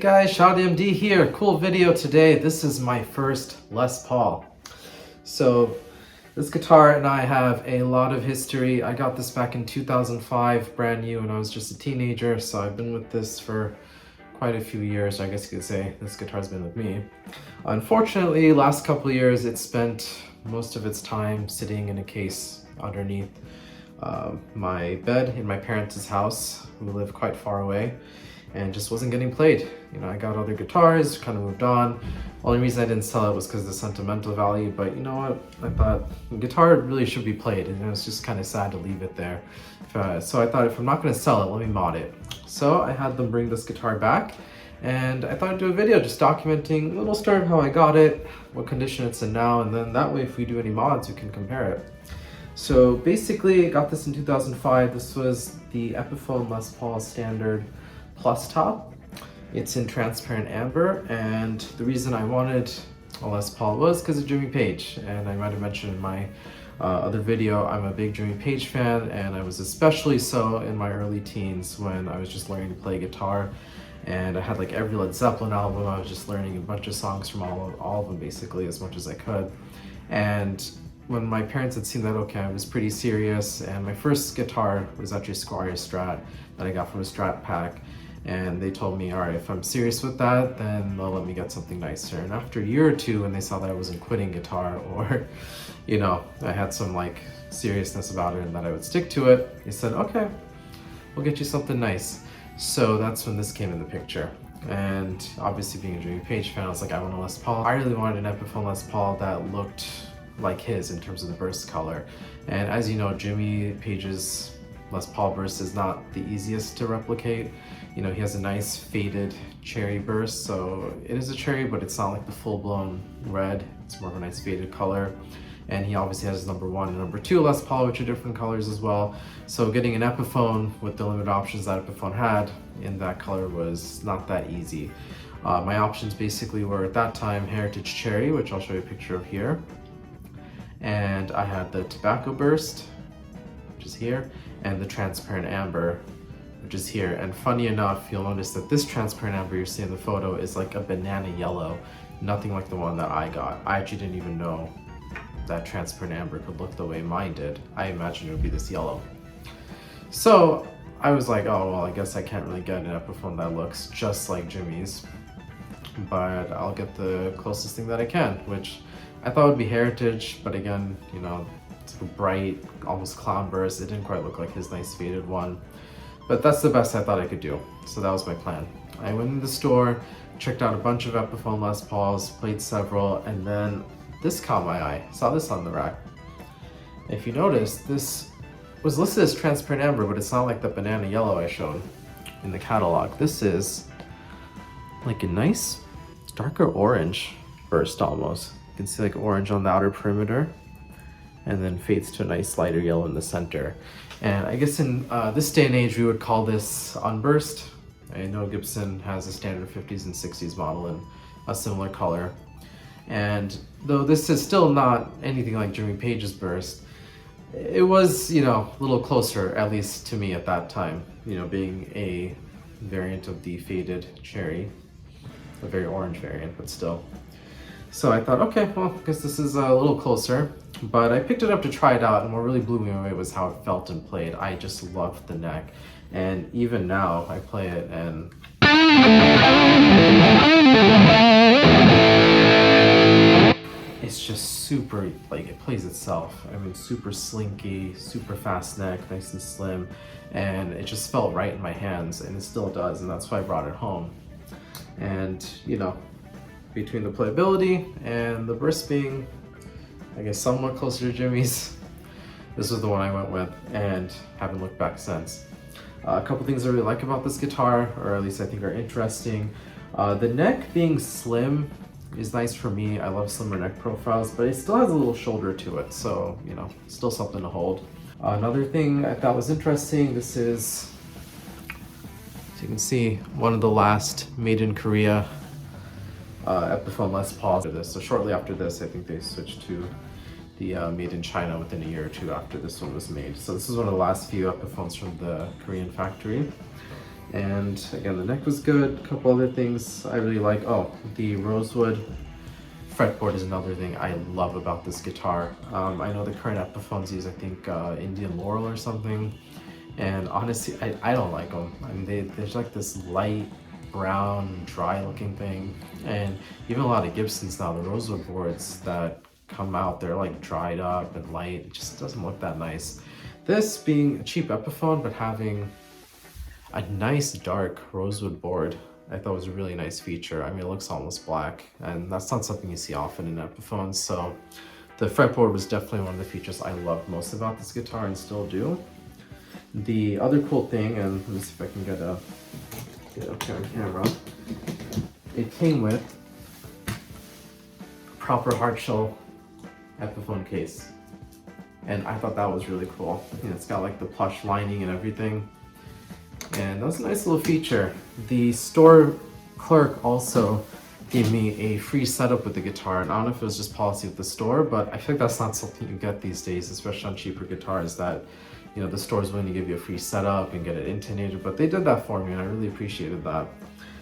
guys, ShadMD here. Cool video today. This is my first Les Paul. So this guitar and I have a lot of history. I got this back in 2005, brand new, when I was just a teenager. So I've been with this for quite a few years. I guess you could say this guitar's been with me. Unfortunately, last couple of years, it spent most of its time sitting in a case underneath my bed in my parents' house, who live quite far away, and just wasn't getting played. You know, I got other guitars, kind of moved on. Only reason I didn't sell it was because of the sentimental value, but you know what? I thought the guitar really should be played, and it was just kind of sad to leave it there. So I thought, if I'm not going to sell it, let me mod it. So I had them bring this guitar back, and I thought I'd do a video just documenting a little story of how I got it, what condition it's in now, and then that way if we do any mods, we can compare it. So basically, I got this in 2005. This was the Epiphone Les Paul Standard Plus Top. It's in transparent amber, and the reason I wanted a Les Paul was because of Jimmy Page, and I might have mentioned in my other video, I'm a big Jimmy Page fan, and I was especially so in my early teens when I was just learning to play guitar, and I had like every Led Zeppelin album. I was just learning a bunch of songs from all of them basically, as much as I could. And when my parents had seen that, okay, I was pretty serious, and my first guitar was actually a Squire Strat that I got from a Strat pack, and they told me, all right, if I'm serious with that, then they'll let me get something nicer. And after a year or two, when they saw that I wasn't quitting guitar, or you know, I had some like seriousness about it and that I would stick to it, they said, okay, we'll get you something nice. So that's when this came in the picture. And obviously, being a Jimmy Page fan, I was like, I want a Les Paul. I really wanted an Epiphone Les Paul that looked like his in terms of the burst color. And as you know, Jimmy Page's Les Paul burst is not the easiest to replicate. You know, he has a nice faded cherry burst, so it is a cherry, but it's not like the full-blown red. It's more of a nice faded color. And he obviously has number 1 and number 2 Les Paul, which are different colors as well. So getting an Epiphone with the limited options that Epiphone had in that color was not that easy. My options basically were, at that time, Heritage Cherry, which I'll show you a picture of here. And I had the Tobacco Burst, which is here, and the Transparent Amber, which is here. And funny enough, you'll notice that this Transparent Amber you see in the photo is like a banana yellow, nothing like the one that I got. I actually didn't even know that Transparent Amber could look the way mine did. I imagined it would be this yellow. So I was like, oh, well, I guess I can't really get an Epiphone that looks just like Jimmy's, but I'll get the closest thing that I can, which I thought would be Heritage, but again, you know, it's like a bright, almost clown burst. It didn't quite look like his nice faded one, but that's the best I thought I could do. So that was my plan. I went in the store, checked out a bunch of Epiphone Les Pauls, played several, and then this caught my eye. Saw this on the rack. If you notice, this was listed as Transparent Amber, but it's not like the banana yellow I showed in the catalog. This is like a nice darker orange burst almost. You can see like orange on the outer perimeter, and then fades to a nice lighter yellow in the center. And I guess in this day and age, we would call this unburst. I know Gibson has a standard 50s and 60s model in a similar color. And though this is still not anything like Jimmy Page's burst, it was, you know, a little closer, at least to me at that time, you know, being a variant of the faded cherry, a very orange variant, but still. So I thought, okay, well, I guess this is a little closer, but I picked it up to try it out, and what really blew me away was how it felt and played. I just loved the neck, and even now I play it and it's just super, like, it plays itself. I mean, super slinky, super fast neck, nice and slim, and it just felt right in my hands, and it still does, and that's why I brought it home. And, you know, between the playability and the burst being, I guess, somewhat closer to Jimmy's, this was the one I went with, and haven't looked back since. A couple things I really like about this guitar, or at least I think are interesting. The neck being slim is nice for me. I love slimmer neck profiles, but it still has a little shoulder to it, so, you know, still something to hold. Another thing I thought was interesting, this is, as you can see, one of the last made in Korea Epiphone Les Paul after this. So shortly after this, I think they switched to the made in China within a year or two after this one was made. So this is one of the last few Epiphones from the Korean factory. And again, the neck was good. A couple other things I really like. Oh, the rosewood fretboard is another thing I love about this guitar. I know the current Epiphones use, I think, Indian Laurel or something. And honestly, I don't like them. I mean, there's like this light brown, dry looking thing. And even a lot of Gibsons now, the rosewood boards that come out, they're like dried up and light. It just doesn't look that nice. This being a cheap Epiphone, but having a nice dark rosewood board, I thought was a really nice feature. I mean, it looks almost black, and that's not something you see often in Epiphones. So the fretboard was definitely one of the features I loved most about this guitar and still do. The other cool thing, and let me see if I can get up here on camera, it came with a proper hardshell Epiphone case. And I thought that was really cool. You know, it's got like the plush lining and everything. And that was a nice little feature. The store clerk also gave me a free setup with the guitar. And I don't know if it was just policy with the store, but I feel like that's not something you get these days, especially on cheaper guitars, that, you know, the store's willing to give you a free setup and get it intonated. But they did that for me, and I really appreciated that.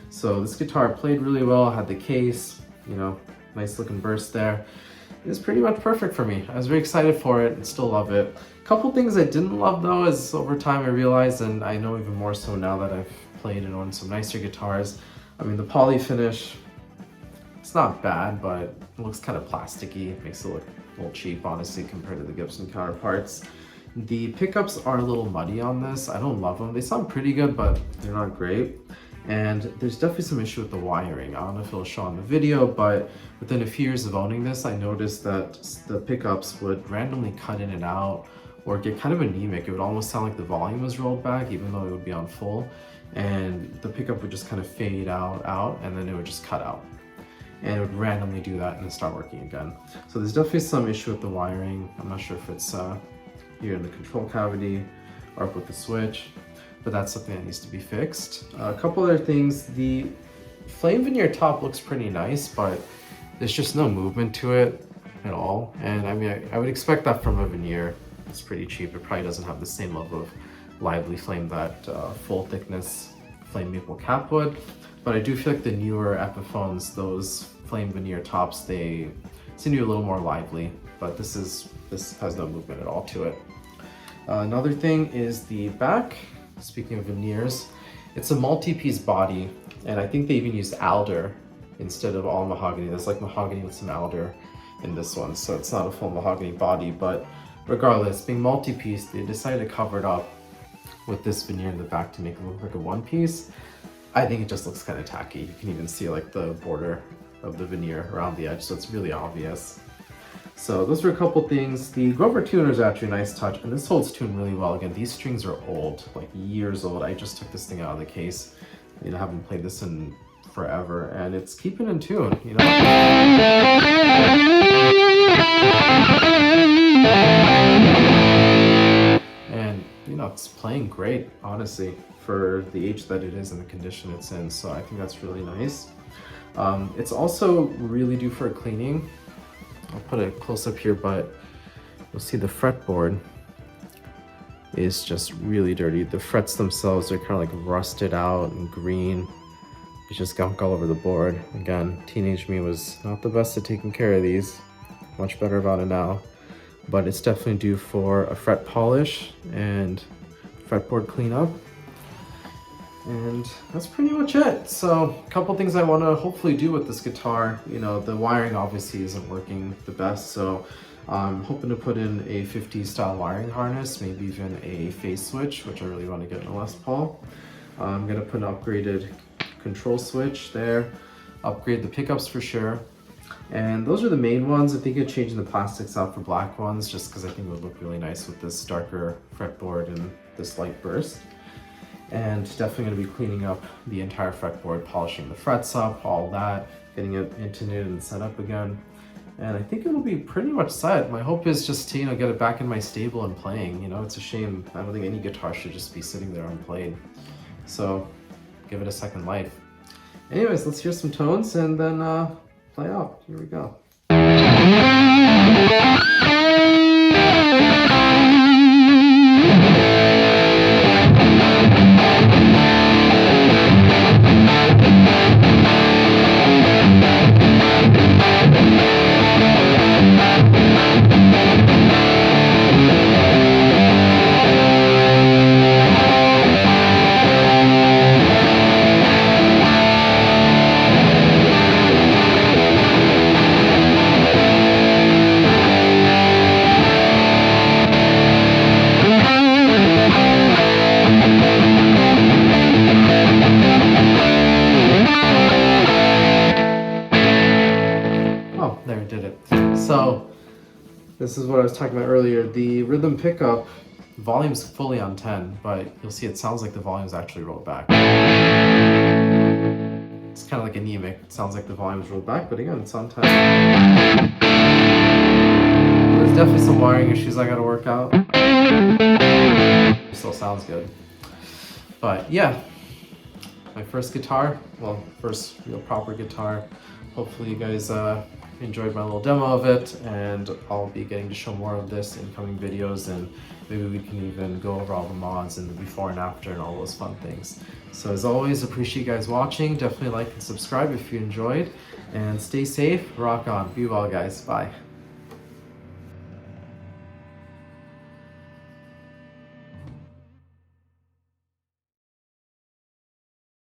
So this guitar played really well, had the case, you know, nice looking burst there. It was pretty much perfect for me. I was very excited for it and still love it. A couple things I didn't love though is over time I realized, and I know even more so now that I've played and owned some nicer guitars. I mean, the poly finish, it's not bad, but it looks kind of plasticky. It makes it look a little cheap, honestly, compared to the Gibson counterparts. The pickups are a little muddy on this. I don't love them. They sound pretty good, but they're not great. And there's definitely some issue with the wiring. I don't know if it'll show on the video, but within a few years of owning this, I noticed that the pickups would randomly cut in and out or get kind of anemic. It would almost sound like the volume was rolled back, even though it would be on full. And the pickup would just kind of fade out, and then it would just cut out. And it would randomly do that and then start working again. So there's definitely some issue with the wiring. I'm not sure if it's here in the control cavity or up with the switch, but that's something that needs to be fixed. A couple other things, the flame veneer top looks pretty nice, but there's just no movement to it at all. And I mean, I would expect that from a veneer. It's pretty cheap. It probably doesn't have the same level of lively flame that full thickness flame maple cap would. But I do feel like the newer Epiphones, those flame veneer tops, they seem to be a little more lively, but this has no movement at all to it. Another thing is the back. Speaking of veneers, it's a multi-piece body, and I think they even used alder instead of all mahogany. There's like mahogany with some alder in this one, so it's not a full mahogany body, but regardless, being multi-piece, they decided to cover it up with this veneer in the back to make it look like a one-piece. I think it just looks kind of tacky. You can even see like the border of the veneer around the edge, so it's really obvious. So those were a couple things. The Grover tuner is actually a nice touch, and this holds tune really well. Again, these strings are old, like years old. I just took this thing out of the case. You know, I haven't played this in forever, and it's keeping in tune, you know. And you know, it's playing great, honestly, for the age that it is and the condition it's in. So I think that's really nice. It's also really due for a cleaning. I'll put a close up here, but you'll see the fretboard is just really dirty. The frets themselves are kind of like rusted out and green. It's just gunk all over the board. Again, teenage me was not the best at taking care of these. Much better about it now. But it's definitely due for a fret polish and fretboard cleanup. And that's pretty much it. So a couple things I want to hopefully do with this guitar. You know, the wiring obviously isn't working the best, so I'm hoping to put in a 50s style wiring harness, maybe even a phase switch, which I really want to get in a Les Paul. I'm going to put an upgraded control switch there, upgrade the pickups for sure. And those are the main ones. I think I'm changing the plastics out for black ones just because I think it would look really nice with this darker fretboard and this light burst. And definitely going to be cleaning up the entire fretboard, polishing the frets up, all that, getting it intonated and set up again. And I think it'll be pretty much set. My hope is just to, you know, get it back in my stable and playing. You know, it's a shame. I don't think any guitar should just be sitting there unplayed. So give it a second life. Anyways, let's hear some tones and then play out. Here we go. This is what I was talking about earlier. The rhythm pickup, volume's fully on 10, but you'll see it sounds like the volume's actually rolled back. It's kind of like anemic. It sounds like the volume's rolled back, but again, it's on 10. There's definitely some wiring issues I gotta work out. It still sounds good. But yeah, my first guitar, well, first real proper guitar. Hopefully you guys enjoyed my little demo of it, and I'll be getting to show more of this in coming videos, and maybe we can even go over all the mods and the before and after and all those fun things. So as always, appreciate you guys watching. Definitely like and subscribe if you enjoyed, and stay safe, rock on, be well guys, bye.